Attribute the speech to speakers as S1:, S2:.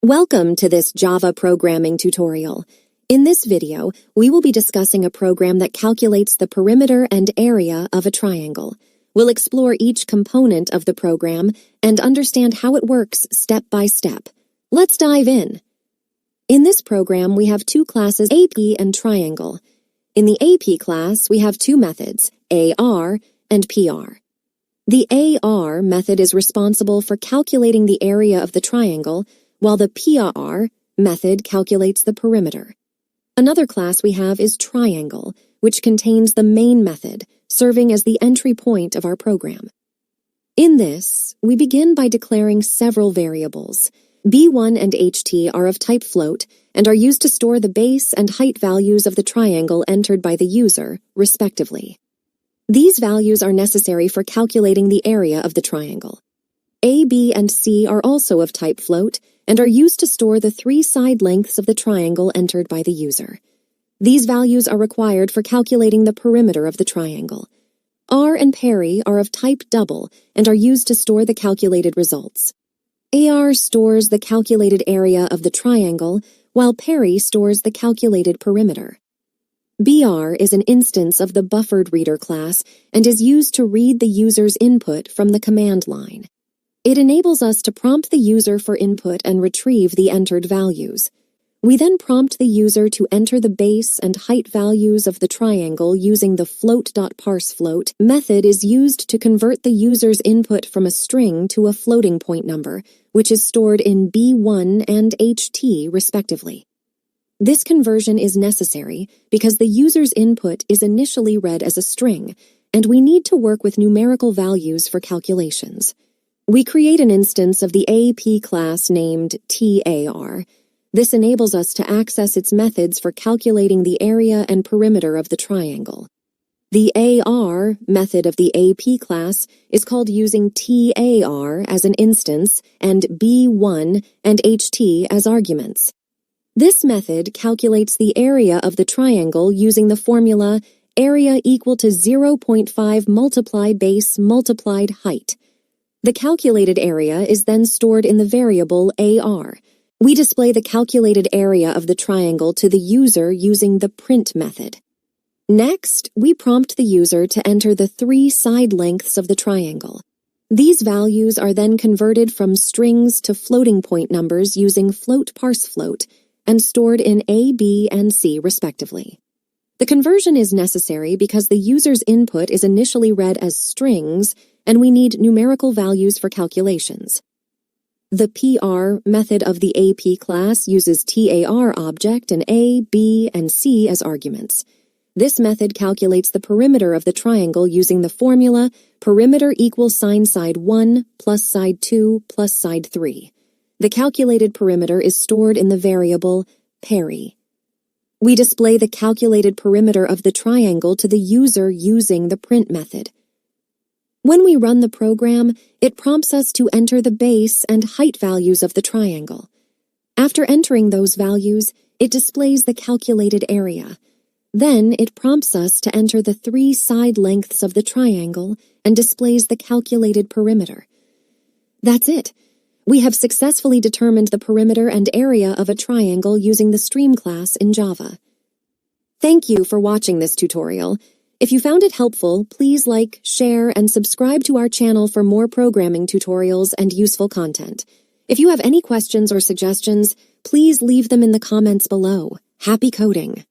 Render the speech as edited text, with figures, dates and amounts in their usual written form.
S1: Welcome to this Java programming tutorial. In this video, we will be discussing a program that calculates the perimeter and area of a triangle. We'll explore each component of the program and understand how it works step by step. Let's dive in. In this program, we have two classes, AP and triangle. In the AP class, we have two methods, AR and PR. The AR method is responsible for calculating the area of the triangle, while the PR method calculates the perimeter. Another class we have is triangle, which contains the main method, serving as the entry point of our program. In this, we begin by declaring several variables. B1 and HT are of type float and are used to store the base and height values of the triangle entered by the user, respectively. These values are necessary for calculating the area of the triangle. A, B, and C are also of type float and are used to store the three side lengths of the triangle entered by the user. These values are required for calculating the perimeter of the triangle. R and peri are of type double and are used to store the calculated results. AR stores the calculated area of the triangle, while peri stores the calculated perimeter. BR is an instance of the buffered reader class and is used to read the user's input from the command line. It enables us to prompt the user for input and retrieve the entered values. We then prompt the user to enter the base and height values of the triangle using the float.parseFloat method is used to convert the user's input from a string to a floating point number, which is stored in B1 and HT respectively. This conversion is necessary because the user's input is initially read as a string, and we need to work with numerical values for calculations. We create an instance of the AP class named TAR. This enables us to access its methods for calculating the area and perimeter of the triangle. The AR method of the AP class is called using TAR as an instance and B1 and HT as arguments. This method calculates the area of the triangle using the formula area equal to 0.5 multiply base multiplied height. The calculated area is then stored in the variable AR. We display the calculated area of the triangle to the user using the print method. Next, we prompt the user to enter the three side lengths of the triangle. These values are then converted from strings to floating point numbers using float.parseFloat and stored in A, B, and C respectively. The conversion is necessary because the user's input is initially read as strings and we need numerical values for calculations. The PR method of the AP class uses TAR object and A, B, and C as arguments. This method calculates the perimeter of the triangle using the formula perimeter equals side 1 plus side 2 plus side 3. The calculated perimeter is stored in the variable peri. We display the calculated perimeter of the triangle to the user using the print method. When we run the program, it prompts us to enter the base and height values of the triangle. After entering those values, it displays the calculated area. Then it prompts us to enter the three side lengths of the triangle and displays the calculated perimeter. That's it. We have successfully determined the perimeter and area of a triangle using the stream class in Java. Thank you for watching this tutorial. If you found it helpful, please like, share, and subscribe to our channel for more programming tutorials and useful content. If you have any questions or suggestions, please leave them in the comments below. Happy coding!